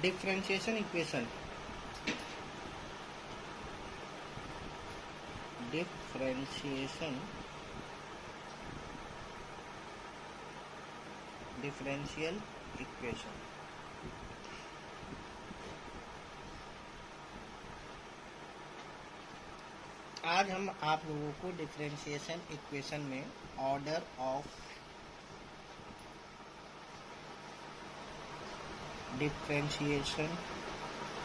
Differentiation equation differential equation. आज हम आप लोगों को डिफरेंशिएशन इक्वेशन में ऑर्डर ऑफ डिफरेंशिएशन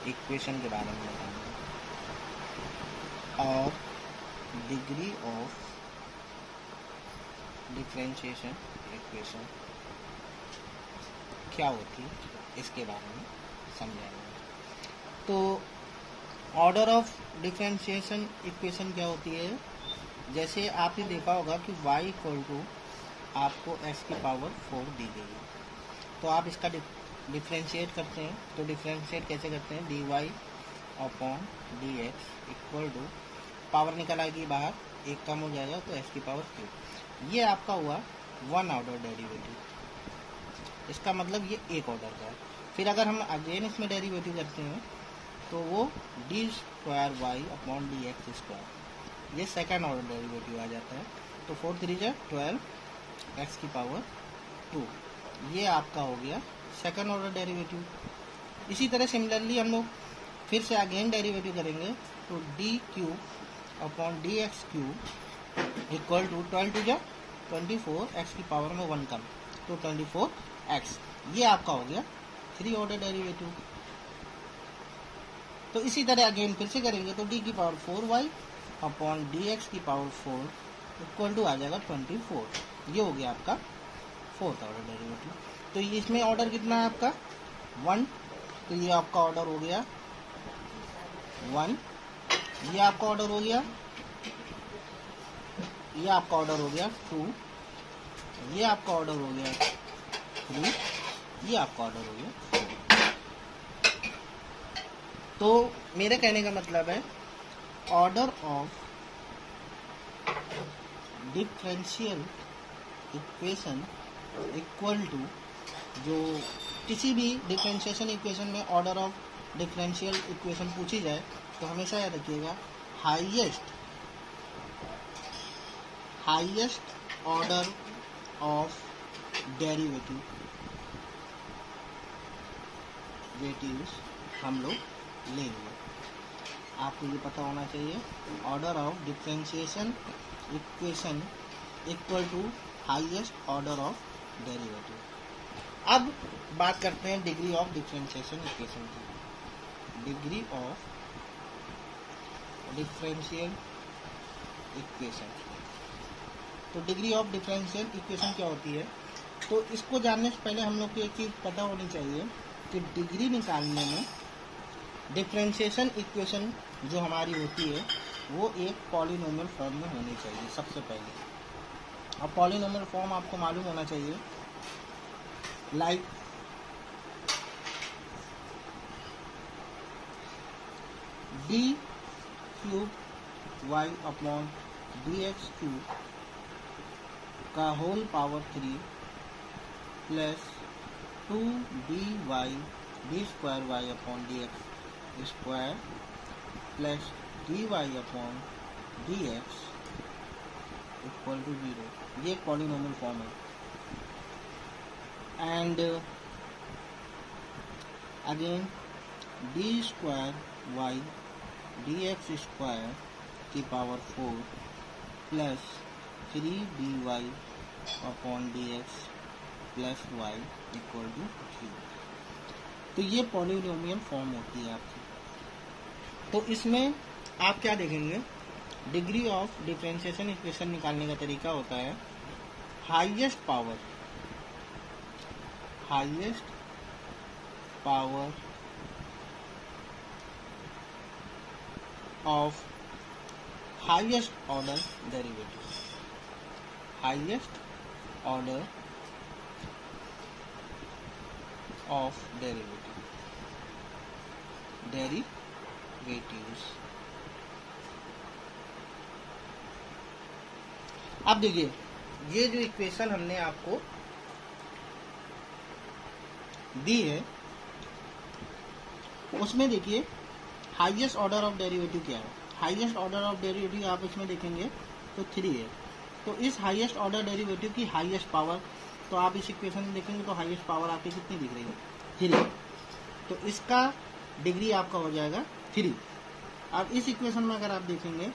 इक्वेशन के बारे में बताएंगे और डिग्री ऑफ डिफरेंशिएशन इक्वेशन क्या होती है इसके बारे में समझाएंगे। तो ऑर्डर ऑफ डिफरेंशिएशन इक्वेशन क्या होती है, जैसे आपने देखा होगा कि y इक्वल टू आपको x की पावर 4 दी गई है, तो आप इसका डिफरेंशिएट करते हैं। तो डिफरेंशिएट कैसे करते हैं, dy upon dx equal to power निकल आएगी बाहर, एक कम हो जाएगा तो x की पावर 3। ये आपका हुआ वन ऑर्डर डेरिवेटिव, इसका मतलब ये एक ऑर्डर का है। फिर अगर हम अगेन इसमें डेरिवेटिव करते हैं तो वो D square Y upon D X square, ये सेकेंड ऑर्डर डेरिवेटिव आ जाता है। तो 4 3 12 एक्स की पावर 2, ये आपका हो गया सेकेंड ऑर्डर डेरिवेटिव। इसी तरह सिमिलरली हम लोग फिर से अगेन डेरिवेटिव करेंगे तो D cube upon D X cube equal to 12 2 24 X की पावर में 1 कम, तो 24 एक्स, ये आपका हो गया 3 ऑर्डर डेरिवेटिव। तो इसी तरह अगेन फिर से करेंगे तो डी की power 4y upon D x की पावर 4 इक्वल टू आ जाएगा 24, ये हो गया आपका फोर्थ ऑर्डर डेरिवेटिव। तो ये इसमें ऑर्डर कितना है आपका 1, तो ये आपका ऑर्डर हो गया 1, ये आपका ऑर्डर हो गया, ये आपका ऑर्डर हो गया 2, ये आपका ऑर्डर हो गया 3, ये आपका ऑर्डर हो गया 4। तो मेरे कहने का मतलब है order of differential equation equal to, जो किसी भी डिफरेंशिएशन इक्वेशन में ऑर्डर ऑफ डिफरेंशियल इक्वेशन पूछी जाए तो हमेशा याद रखिएगा हाईएस्ट ऑर्डर ऑफ डेरिवेटिव्स हम लोग लेंगे। आपको ये पता होना चाहिए order of differentiation equation equal to highest order of derivative. अब बात करते हैं डिग्री ऑफ डिफरेंशिएशन इक्वेशन की। डिग्री ऑफ डिफरेंशियल इक्वेशन, तो डिग्री ऑफ डिफरेंशियल इक्वेशन क्या होती है, तो इसको जानने से पहले हम लोग को एक चीज़ पता होनी चाहिए कि डिग्री निकालने में डिफरेंशिएशन इक्वेशन जो हमारी होती है वो एक पॉलिनोमियल फॉर्म में होनी चाहिए सबसे पहले। अब पॉलिनोमियल फॉर्म आपको मालूम होना चाहिए, like D cube Y upon D X cube का whole power 3 plus 2 D Y D square Y upon D X square plus D Y upon D X equal to 0, ये एक पॉलिनोमियल फॉर्म है। And again D square Y D X square की power 4 plus 3 D Y upon D X plus Y equal to 0, तो ये polynomial form होती है आपकी। तो इसमें आप क्या देखेंगे, डिग्री ऑफ डिफरेंशिएशन इक्वेशन निकालने का तरीका होता है highest power of highest order derivative, highest order of derivatives. अब देखिए ये जो इक्वेशन हमने आपको दी है उसमें देखिए हाईएस्ट ऑर्डर ऑफ डेरिवेटिव क्या है। हाईएस्ट ऑर्डर ऑफ डेरिवेटिव आप इसमें देखेंगे तो 3 है। तो इस हाईएस्ट ऑर्डर डेरिवेटिव की हाईएस्ट पावर, तो आप इस इक्वेशन में देखेंगे तो हाईएस्ट पावर आपकी कितनी दिख रही है? 3। तो इसका डिग्री आपका हो जाएगा 3। अब इस इक्वेशन में अगर आप देखेंगे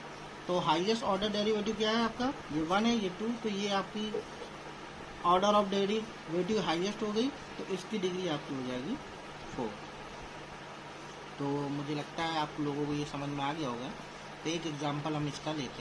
तो हाईएस्ट ऑर्डर डेरिवेटिव क्या है आपका? ये 1 है, ये 2, तो ये आपकी ऑर्डर ऑफ डेरिवेटिव हाईएस्ट हो गई, तो इसकी डिग्री आपकी हो जाएगी 4। तो मुझे लगता है आप लोगों को ये समझ में आ गया होगा। तो एक एग्जांपल हम इसका लेते हैं।